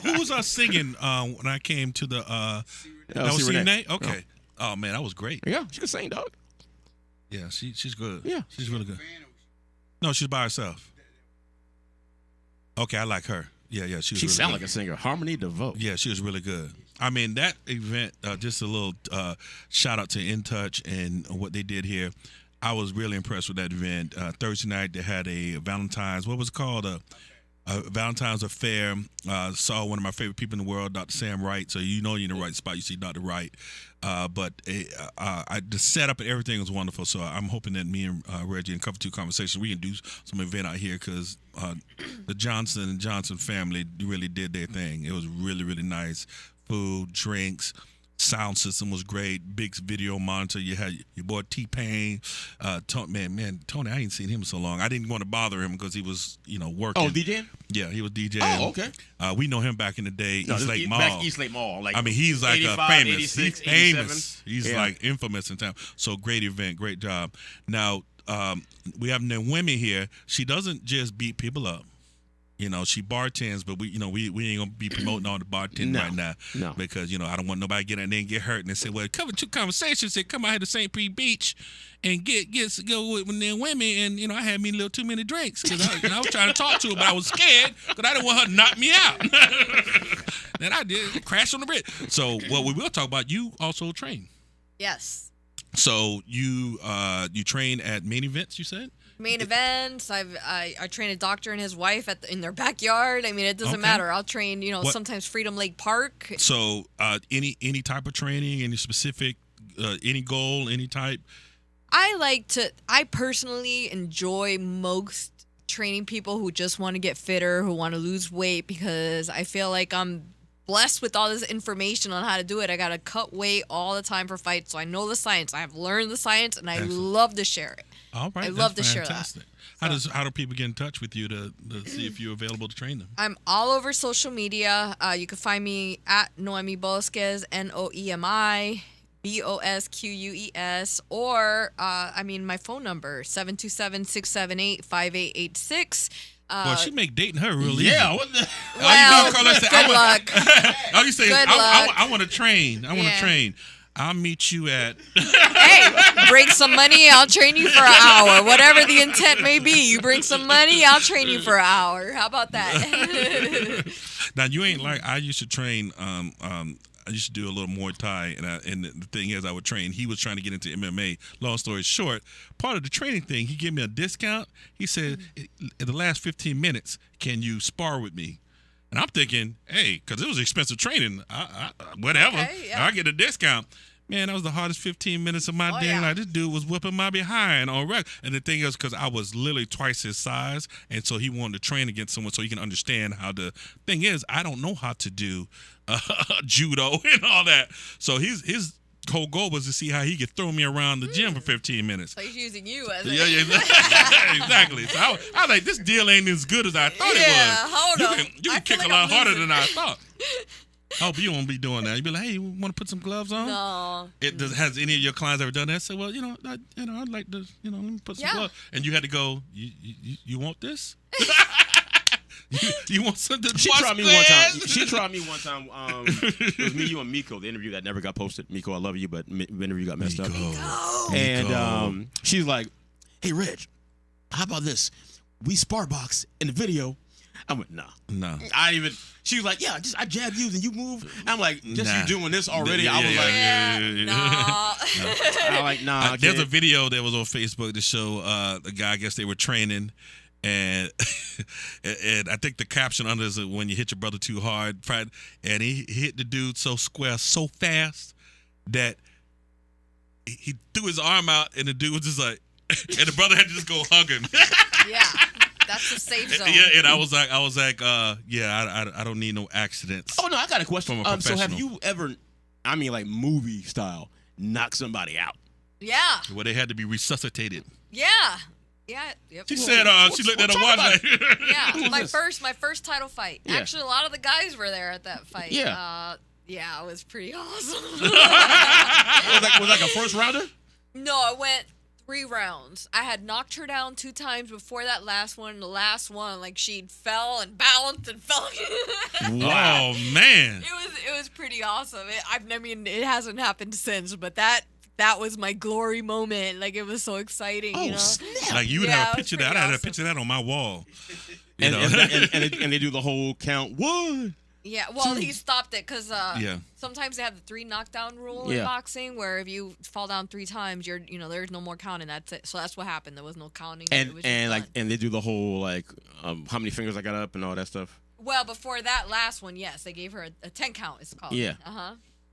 who was singing when I came to the? That was C. Renee. Okay. Oh man, that was great. Yeah, she could sing, dog. Yeah, she's good. Yeah. She's really good. No, she's by herself. Okay, I like her. Yeah, she was. She really sound good. like a singer. Harmony DeVoe. Yeah, she was really good. I mean, that event, just a little shout out to In Touch and what they did here. I was really impressed with that event. Thursday night, they had a Valentine's, what was it called? A Valentine's Affair. Saw one of my favorite people in the world, Dr. Sam Wright. So you know you're in the right spot. You see Dr. Wright. But the setup and everything was wonderful. So I'm hoping that me and Reggie in Cover 2 Conversations, we can do some event out here because the Johnson and Johnson family really did their thing. It was really, really nice. Food, drinks, sound system was great. Big video monitor. You had your boy T-Pain. Tony, I ain't seen him in so long. I didn't want to bother him because he was, working. Oh, DJing? Yeah, he was DJing. Oh, okay. We know him back in the day, No, East Lake Mall. Back East Lake Mall. Like, I mean, he's like 85, famous. 86, He's famous. 87. He's like infamous in town. So great event, great job. Now, we have the women here. She doesn't just beat people up. She bartends, but we ain't gonna be promoting all the bartending right now. No. Because, I don't want nobody to get out there and get hurt and they say, well, Cover 2 Conversations said come out here to St. Pete Beach and go with them women, and I had me a little too many drinks because I was trying to talk to her, but I was scared because I didn't want her to knock me out. Then I did crash on the bridge. So what we will talk about, you also train. Yes. So you train at main events, you said? Main events. I train a doctor and his wife in their backyard. I mean, it doesn't matter. I'll train, sometimes Freedom Lake Park. So any type of training, any specific, any goal, any type? I personally enjoy most training people who just want to get fitter, who want to lose weight, because I feel like I'm blessed with all this information on how to do it. I got to cut weight all the time for fights, so I know the science. I have learned the science, and I love to share it. All right, I love to share that. How do people get in touch with you to see if you're available to train them? I'm all over social media. You can find me at Noemi Bosquez, Noemi Bosquez, or my phone number 727-678-5886. Boy, she make dating her really Yeah, easy. what the? Well, good luck. All you say is, Good luck. I want to train. I want to train. I'll meet you at. Hey, bring some money, I'll train you for an hour. Whatever the intent may be, you bring some money, I'll train you for an hour. How about that? Now you ain't like I used to train. I used to do a little Muay Thai, and the thing is, I would train. He was trying to get into MMA. Long story short, part of the training thing, he gave me a discount. He said, in the last 15 minutes, can you spar with me? And I'm thinking, hey, because it was expensive training. Whatever. Okay, yeah. I get a discount. Man, that was the hardest 15 minutes of my day. Yeah. Like, this dude was whipping my behind on rec. And the thing is, because I was literally twice his size, and so he wanted to train against someone so he can understand how the thing is. I don't know how to do judo and all that. So his whole goal was to see how he could throw me around the gym for 15 minutes. So he's using you as Yeah, exactly. So I was like, this deal ain't as good as I thought it was. Hold on. You can kick a lot harder than I thought. I hope you won't be doing that. You be like, hey, you want to put some gloves on? No. Has any of your clients ever done that? I said, well, I'd like to, let me put some gloves. And you had to go, you want this? you want something? She tried me one time. It was me, you, and Miko. The interview that never got posted. Miko, I love you, but the interview got messed up. And she's like, hey, Reg, how about this? We spar box in the video. I went, nah. She was like, yeah, I jab you and you move. I'm like, you doing this already? I was like, nah. There's a video that was on Facebook to show the guy, I guess they were training. And and I think the caption under is when you hit your brother too hard. And he hit the dude so square so fast that he threw his arm out, and the dude was just like, and the brother had to just go hug him. Yeah. That's the safe zone. Yeah, and I was like, I don't need no accidents. Oh no, I got a question. From a professional. So have you ever, like movie style, knock somebody out? Yeah. Where they had to be resuscitated. Yeah. Yeah. Yep. She said, she looked at her watch like, yeah. My first title fight. Yeah. Actually, a lot of the guys were there at that fight. Yeah. Yeah, it was pretty awesome. was like a first rounder? No, I went 3 rounds. I had knocked her down 2 times before that last one. The last one, like she fell and balanced and fell. Wow. Oh man. It was pretty awesome. It hasn't happened since, but that was my glory moment. Like it was so exciting. Oh, you know? snap. Like you would have a picture of that. I had a picture of that on my wall. You know? And they do the whole count 1. Yeah, well, he stopped it because Yeah. sometimes they have the 3 knockdown rule in boxing, where if you fall down 3 times, there's no more counting. That's it. So that's what happened. There was no counting. It was just and they do the whole how many fingers I got up and all that stuff. Well, before that last one, yes, they gave her a 10 count. It's called. Yeah.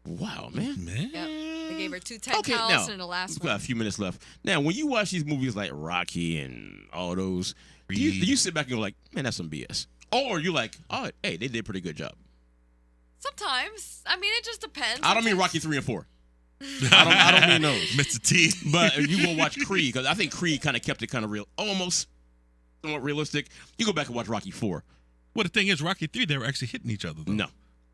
Wow, man. Yep. They gave her 2 10 counts in the last one. Got a few minutes left. Now, when you watch these movies like Rocky and all those, do you sit back and go like, man, that's some BS? Or you like, oh, hey, they did a pretty good job? Sometimes. I mean, it just depends. I don't mean Rocky 3 and 4. I don't mean those. Mr. T. But if you go watch Creed, because I think Creed kind of kept it kind of real, almost somewhat realistic. You go back and watch Rocky 4. Well, the thing is, Rocky 3, they were actually hitting each other, though. No.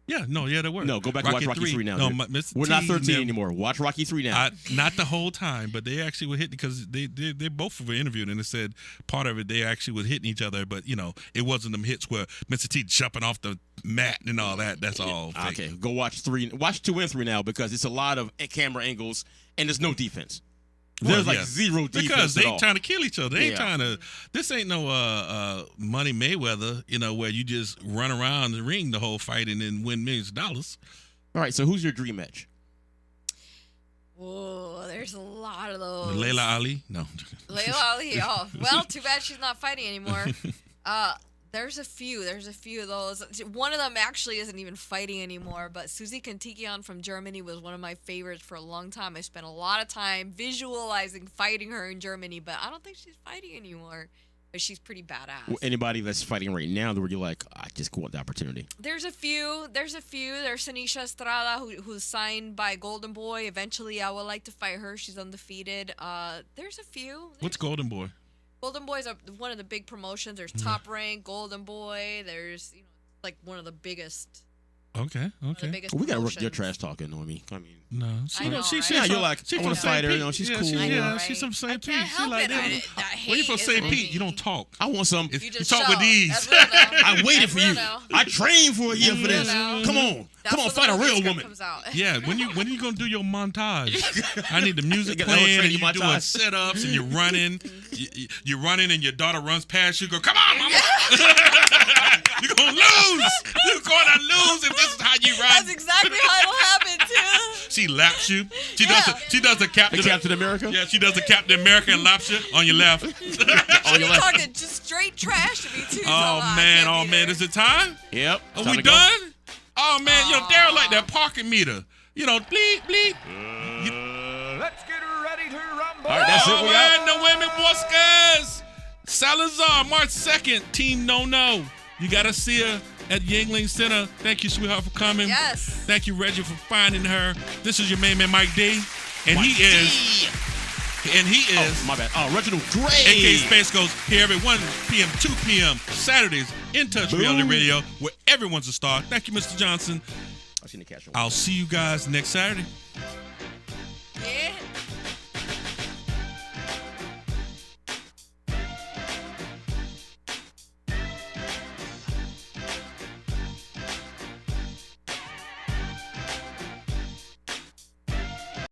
Yeah, they were. No, go back and watch Rocky 3 now. No, we're not 13 anymore. Watch Rocky 3 now. Not the whole time, but they actually were hitting because they both were interviewed, and they said part of it they actually were hitting each other, but it wasn't them hits where Mr. T jumping off the mat and all that. That's all fake. Okay, go watch 3. Watch 2 and 3 now because it's a lot of camera angles and there's no defense. There's zero defense because they at all. trying to kill each other. They ain't trying to. This ain't no Money Mayweather, where you just run around the ring the whole fight and then win millions of dollars. All right, so who's your dream match? Whoa, there's a lot of those. Layla Ali? No. Layla Ali. Oh, well, too bad she's not fighting anymore. There's a few of those. One of them actually isn't even fighting anymore, but Susie Kantikian from Germany was one of my favorites for a long time. I spent a lot of time visualizing fighting her in Germany, but I don't think she's fighting anymore. But she's pretty badass. Well, anybody that's fighting right now, where you're like, I just want the opportunity. There's a few. There's Tanisha Estrada, who's signed by Golden Boy. Eventually, I would like to fight her. She's undefeated. There's a few. What's Golden Boy? Golden Boy is one of the big promotions. There's Top Rank, Golden Boy. There's like one of the biggest. Okay. Well, we gotta work your trash talking on me. I mean, no, you're like, I want to fight her. You know, she's cool. She's from St. Pete. She's like that. When you from St. Pete, you don't talk. I want some. You talk with these. I waited for you. I trained for a year for this. Come on, fight a real woman. Yeah, when you gonna do your montage? I need the music playing and you doing sit-ups and you're running. You're running and your daughter runs past you. Go, come on, mama. You're gonna lose. You're gonna lose if this is how you run. That's exactly how it'll happen too. She laps you. She does the Captain America. Yeah, she does the Captain America and laps you on your left. You're talking just straight trash to me too. Oh man, is it time? Yep. Are we done? Oh man, Daryl like that parking meter. Bleep bleep. Let's get ready to rumble. All right, that's it. We out. The women Boscas. Salazar, March 2nd, Team No. You gotta see her at Yingling Center. Thank you, sweetheart, for coming. Yes. Thank you, Reggie, for finding her. This is your main man, Mike D. And he is. Oh, my bad. Reginald Gray. AKA Space Ghost here every 1 p.m., 2 p.m. Saturdays in Touch Reality Radio, where everyone's a star. Thank you, Mr. Johnson. I'll see you I'll see you guys next Saturday.